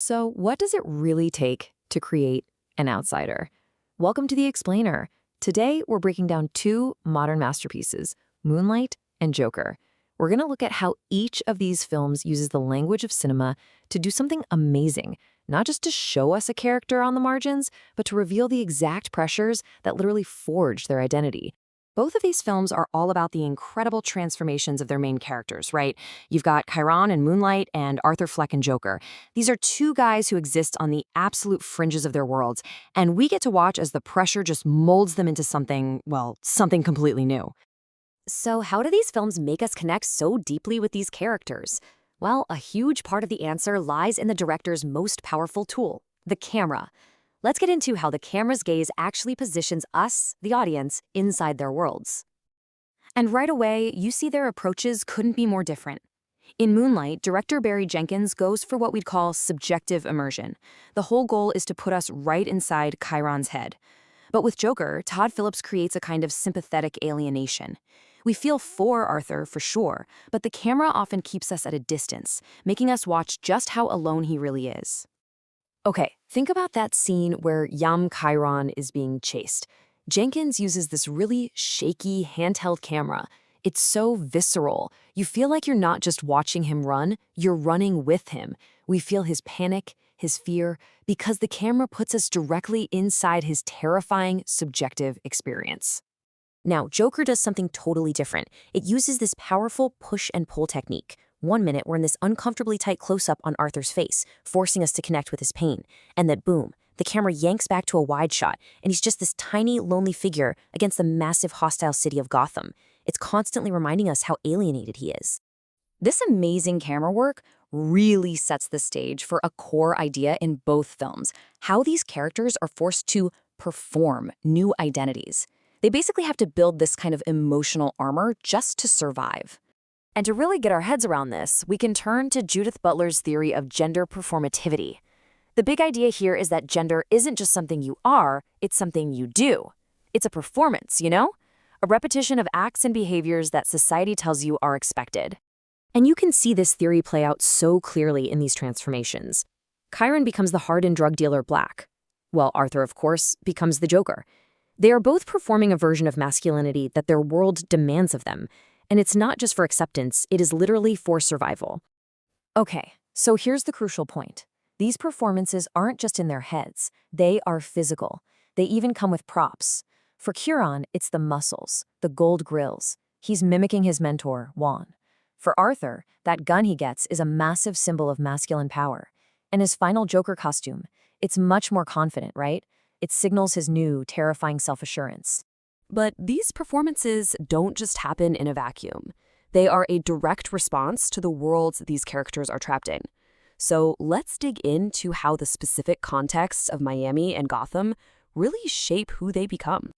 So, what does it really take to create an outsider? Welcome to The Explainer. Today, we're breaking down two modern masterpieces, Moonlight and Joker. We're going to look at how each of these films uses the language of cinema to do something amazing, not just to show us a character on the margins, but to reveal the exact pressures that literally forge their identity. Both of these films are all about the incredible transformations of their main characters, right? You've got Chiron in Moonlight and Arthur Fleck in Joker. These are two guys who exist on the absolute fringes of their worlds, and we get to watch as the pressure just molds them into something, well, something completely new. So how do these films make us connect so deeply with these characters? Well, a huge part of the answer lies in the director's most powerful tool, the camera. Let's get into how the camera's gaze actually positions us, the audience, inside their worlds. And right away, you see their approaches couldn't be more different. In Moonlight, director Barry Jenkins goes for what we'd call subjective immersion. The whole goal is to put us right inside Chiron's head. But with Joker, Todd Phillips creates a kind of sympathetic alienation. We feel for Arthur, for sure, but the camera often keeps us at a distance, making us watch just how alone he really is. Okay, think about that scene where young Chiron is being chased. Jenkins uses this really shaky handheld camera. It's so visceral. You feel like you're not just watching him run, you're running with him. We feel his panic, his fear, because the camera puts us directly inside his terrifying, subjective experience. Now, Joker does something totally different. It uses this powerful push and pull technique. 1 minute, we're in this uncomfortably tight close-up on Arthur's face, forcing us to connect with his pain. And then boom, the camera yanks back to a wide shot, and he's just this tiny, lonely figure against the massive, hostile city of Gotham. It's constantly reminding us how alienated he is. This amazing camera work really sets the stage for a core idea in both films, how these characters are forced to perform new identities. They basically have to build this kind of emotional armor just to survive. And to really get our heads around this, we can turn to Judith Butler's theory of gender performativity. The big idea here is that gender isn't just something you are, it's something you do. It's a performance, you know? A repetition of acts and behaviors that society tells you are expected. And you can see this theory play out so clearly in these transformations. Chiron becomes the hardened drug dealer Black, while Arthur, of course, becomes the Joker. They are both performing a version of masculinity that their world demands of them. And it's not just for acceptance, it is literally for survival. Okay, so here's the crucial point. These performances aren't just in their heads, they are physical. They even come with props. For Chiron, it's the muscles, the gold grills. He's mimicking his mentor, Juan. For Arthur, that gun he gets is a massive symbol of masculine power. And his final Joker costume, it's much more confident, right? It signals his new, terrifying self-assurance. But these performances don't just happen in a vacuum. They are a direct response to the worlds these characters are trapped in. So let's dig into how the specific contexts of Miami and Gotham really shape who they become.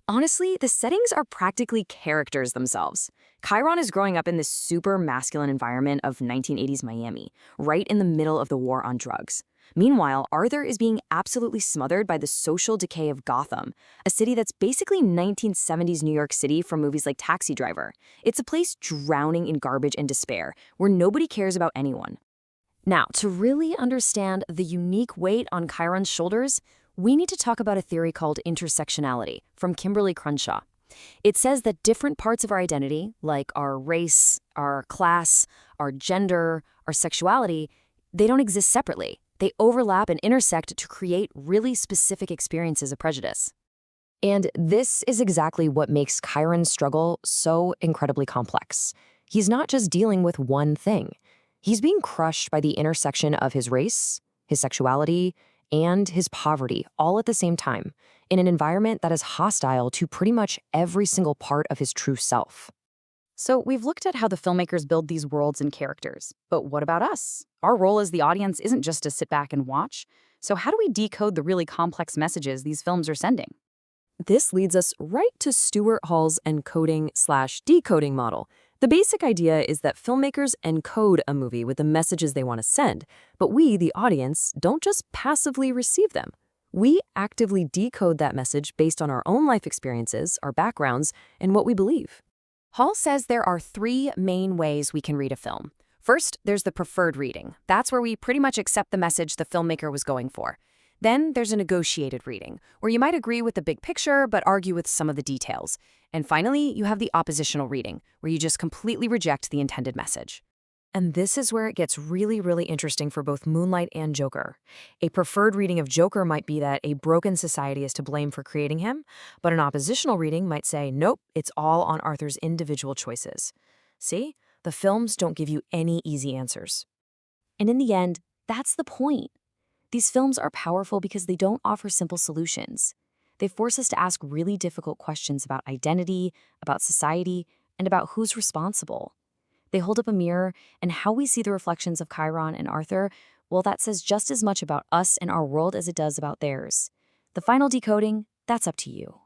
Honestly, the settings are practically characters themselves. Chiron is growing up in this super masculine environment of 1980s Miami, right in the middle of the war on drugs. Meanwhile, Arthur is being absolutely smothered by the social decay of Gotham, a city that's basically 1970s New York City from movies like Taxi Driver. It's a place drowning in garbage and despair, where nobody cares about anyone. Now, to really understand the unique weight on Chiron's shoulders, we need to talk about a theory called intersectionality from Kimberly Crenshaw. It says that different parts of our identity, like our race, our class, our gender, our sexuality, they don't exist separately. They overlap and intersect to create really specific experiences of prejudice. And this is exactly what makes Chiron's struggle so incredibly complex. He's not just dealing with one thing. He's being crushed by the intersection of his race, his sexuality, and his poverty all at the same time, in an environment that is hostile to pretty much every single part of his true self. So we've looked at how the filmmakers build these worlds and characters, but what about us? Our role as the audience isn't just to sit back and watch. So how do we decode the really complex messages these films are sending? This leads us right to Stuart Hall's encoding/decoding model. The basic idea is that filmmakers encode a movie with the messages they want to send, but we, the audience, don't just passively receive them. We actively decode that message based on our own life experiences, our backgrounds, and what we believe. Hall says there are three main ways we can read a film. First, there's the preferred reading. That's where we pretty much accept the message the filmmaker was going for. Then there's a negotiated reading, where you might agree with the big picture but argue with some of the details. And finally, you have the oppositional reading, where you just completely reject the intended message. And this is where it gets really, really interesting for both Moonlight and Joker. A preferred reading of Joker might be that a broken society is to blame for creating him, but an oppositional reading might say, nope, it's all on Arthur's individual choices. See? The films don't give you any easy answers. And in the end, that's the point. These films are powerful because they don't offer simple solutions. They force us to ask really difficult questions about identity, about society, and about who's responsible. They hold up a mirror, and how we see the reflections of Chiron and Arthur, well, that says just as much about us and our world as it does about theirs. The final decoding, that's up to you.